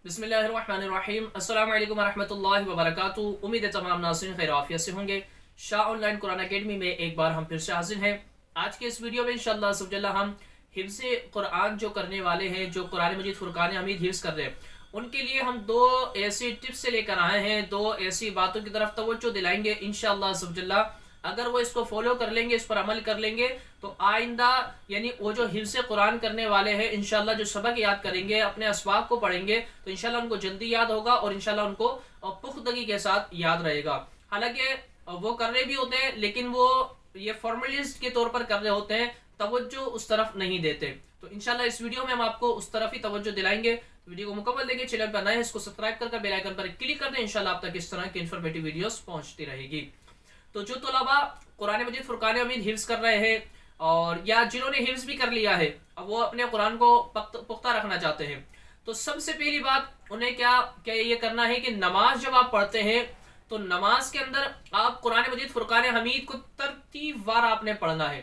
बिस्मिल्लाहिर्रहमानिर्रहीम। अस्सलाम वालेकुम रहमतुल्लाहि व बरकातुहू। उम्मीद है तमाम नाज़रीन खैर आफियत से होंगे। शाह ऑनलाइन कुरान अकेडमी में एक बार हम फिर से हाजिर हैं। आज के इस वीडियो में इंशाअल्लाह सुबजल्ला हम हिफ्ज़ कुरान जो करने वाले हैं, जो कुरान मजीद फुरकान हमीद हिफ्ज़ कर रहे हैं, उनके लिए हम दो ऐसी टिप्स से लेकर आए हैं, दो ऐसी बातों की तरफ तवज्जो दिलाएंगे इंशाअल्लाह सुबजल्ला। अगर वो इसको फॉलो कर लेंगे, इस पर अमल कर लेंगे, तो आइंदा यानी वो जो हिफ्ज़ कुरान करने वाले हैं इंशाल्लाह जो सबक याद करेंगे, अपने असबाब को पढ़ेंगे, तो इंशाल्लाह उनको जल्दी याद होगा और इंशाल्लाह उनको पुख्तगी के साथ याद रहेगा। हालांकि वो कर रहे भी होते हैं, लेकिन वो ये फॉर्मलिस्ट के तौर पर कर रहे होते हैं, तवज्जो उस तरफ नहीं देते। तो इंशाल्लाह इस वीडियो में हम आपको उस तरफ ही तवज्जो दिलाएंगे। वीडियो को मुकम्मल देखिए, चैनल पर नए हैं इसको सब्सक्राइब करके बेल आइकन पर क्लिक कर दें। इंशाल्लाह आप तक इस तरह की इन्फॉर्मेटिव वीडियोस पहुंचती रहेगी। तो जो तलबा कुरान मजीद फुरकान हमीद हिफ्ज़ कर रहे हैं, और या जिन्होंने हिफ्ज़ भी कर लिया है, अब वो अपने कुरान को पुख्ता रखना चाहते हैं, तो सबसे पहली बात उन्हें क्या क्या ये करना है कि नमाज जब आप पढ़ते हैं, तो नमाज के अंदर आप कुरान मजीद फुरकान हमीद को तरतीब वार आपने पढ़ना है,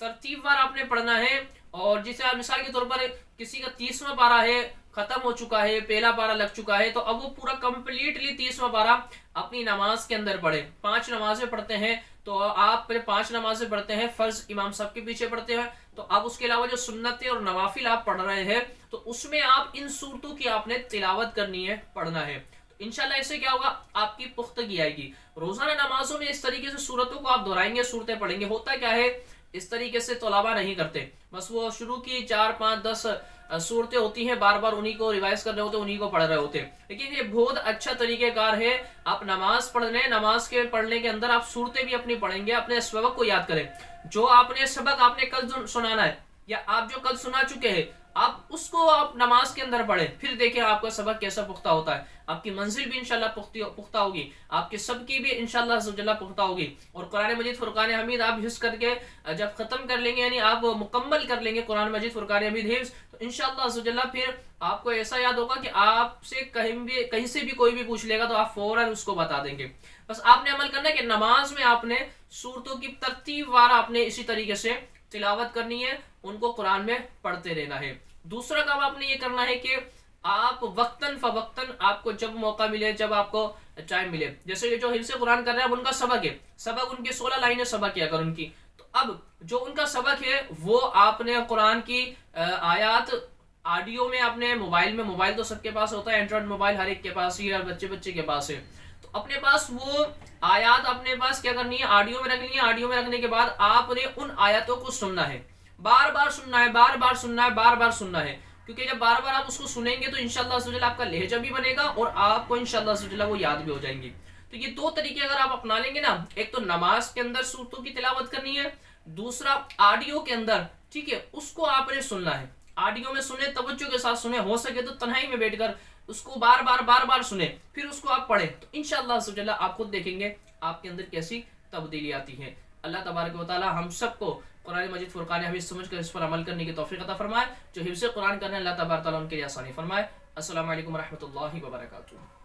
तरतीब वार आपने पढ़ना है। और जैसे मिसाल के तौर पर किसी का 30वां पारा है, खत्म हो चुका है, पहला पारा लग चुका है, तो अब वो पूरा कंप्लीटली 30वां पारा अपनी नमाज के अंदर पढ़े। 5 नमाजें पढ़ते हैं, तो आप पहले 5 नमाजें पढ़ते हैं, फर्ज इमाम साहब के पीछे पढ़ते हैं, तो अब उसके अलावा जो सुन्नतें और नवाफिल आप पढ़ रहे हैं, तो उसमें आप इन सूरतों की आपने तिलावत करनी है, पढ़ना है। तो इंशाल्लाह इससे क्या होगा, आपकी पुख्तगी आएगी। रोजाना नमाजों में इस तरीके से सूरतों को आप दोहराएंगे, सूरतें पढ़ेंगे। होता क्या है, इस तरीके से तलबा नहीं करते, बस वो शुरू की 4, 5, 10 सूरतें होती हैं, बार बार उन्हीं को रिवाइज कर रहे होते, उन्हीं को पढ़ रहे होते। लेकिन ये बहुत अच्छा तरीकेकार है, आप नमाज पढ़ रहे हैं, नमाज के पढ़ने के अंदर आप सूरतें भी अपनी पढ़ेंगे, अपने सबक को याद करें। जो आपने सबक आपने कल सुनाना है, या आप जो कल सुना चुके हैं, आप उसको आप नमाज के अंदर पढ़ें, फिर देखें आपका सबक कैसा पुख्ता होता है। आपकी मंजिल भी इंशाल्लाह पुख्ता होगी, आपकी सबकी भी इंशाल्लाह सुजल्ला पुख्ता होगी। और कुरान मजीद फुरकान हमीद आप हिफ्ज़ करके जब खत्म कर लेंगे, यानी आप मुकम्मल कर लेंगे कुरान मजीद फुरकान हमीद हिफ्ज़, तो इंशाल्लाह सुजल्ला फिर आपको ऐसा याद होगा कि आपसे कहीं से भी कोई भी पूछ लेगा तो आप फौरन उसको बता देंगे। बस आपने अमल करना है कि नमाज में आपने सूरतों की तरतीब वार आपने इसी तरीके से तिलावत करनी है, उनको कुरान में पढ़ते रहना है। दूसरा काम आपने ये करना है कि आप वक्तन फवक्तन आपको जब मौका मिले, जब आपको टाइम मिले, जैसे ये जो हिफ्ज़ कुरान कर रहे हैं, अब उनका सबक है, सबक उनके 16 लाइनें सबक है अगर उनकी, तो अब जो उनका सबक है वो आपने कुरान की आयात ऑडियो में आपने मोबाइल तो सबके पास होता है, एंड्रॉइड मोबाइल हर एक के पास ही, हर बच्चे के पास है, तो अपने पास वो आयात अपने पास क्या करनी है, ऑडियो में रखनी है। ऑडियो में रखने के बाद आपने उन आयतों को सुनना है, बार बार सुनना है, बार बार सुनना है, बार बार सुनना है, क्योंकि जब बार बार आप उसको सुनेंगे तो इंशाल्लाह सुजल्ला आपका लहजा भी बनेगा और आपको इंशाल्लाह सुजल्ला वो याद भी हो जाएंगी। तो ये दो तरीके अगर आप अपना लेंगे ना, एक तो नमाज के अंदर सूरतों की तिलावत करनी है, दूसरा ऑडियो के अंदर, ठीक है, उसको आपने सुनना है। ऑडियो में सुने, तवज्जो के साथ सुने, हो सके तो तन्हाई में बैठकर उसको बार बार सुने, फिर उसको आप पढ़े, तो इंशाल्लाह सुजल्ला आप खुद देखेंगे आपके अंदर कैसी तब्दीली आती है। अल्लाह तबारक व तआला हम सबको कुरान मजीद फुरकान हमीद समझकर इस पर अमल करने की तौफीक अता फरमाए। जो हिफ्ज़ कुरान करने, अल्लाह तबारक व तआला उनके लिए आसानी फरमाए। अस्सलामु अलैकुम रहमतुल्लाहि व बरकातुहू।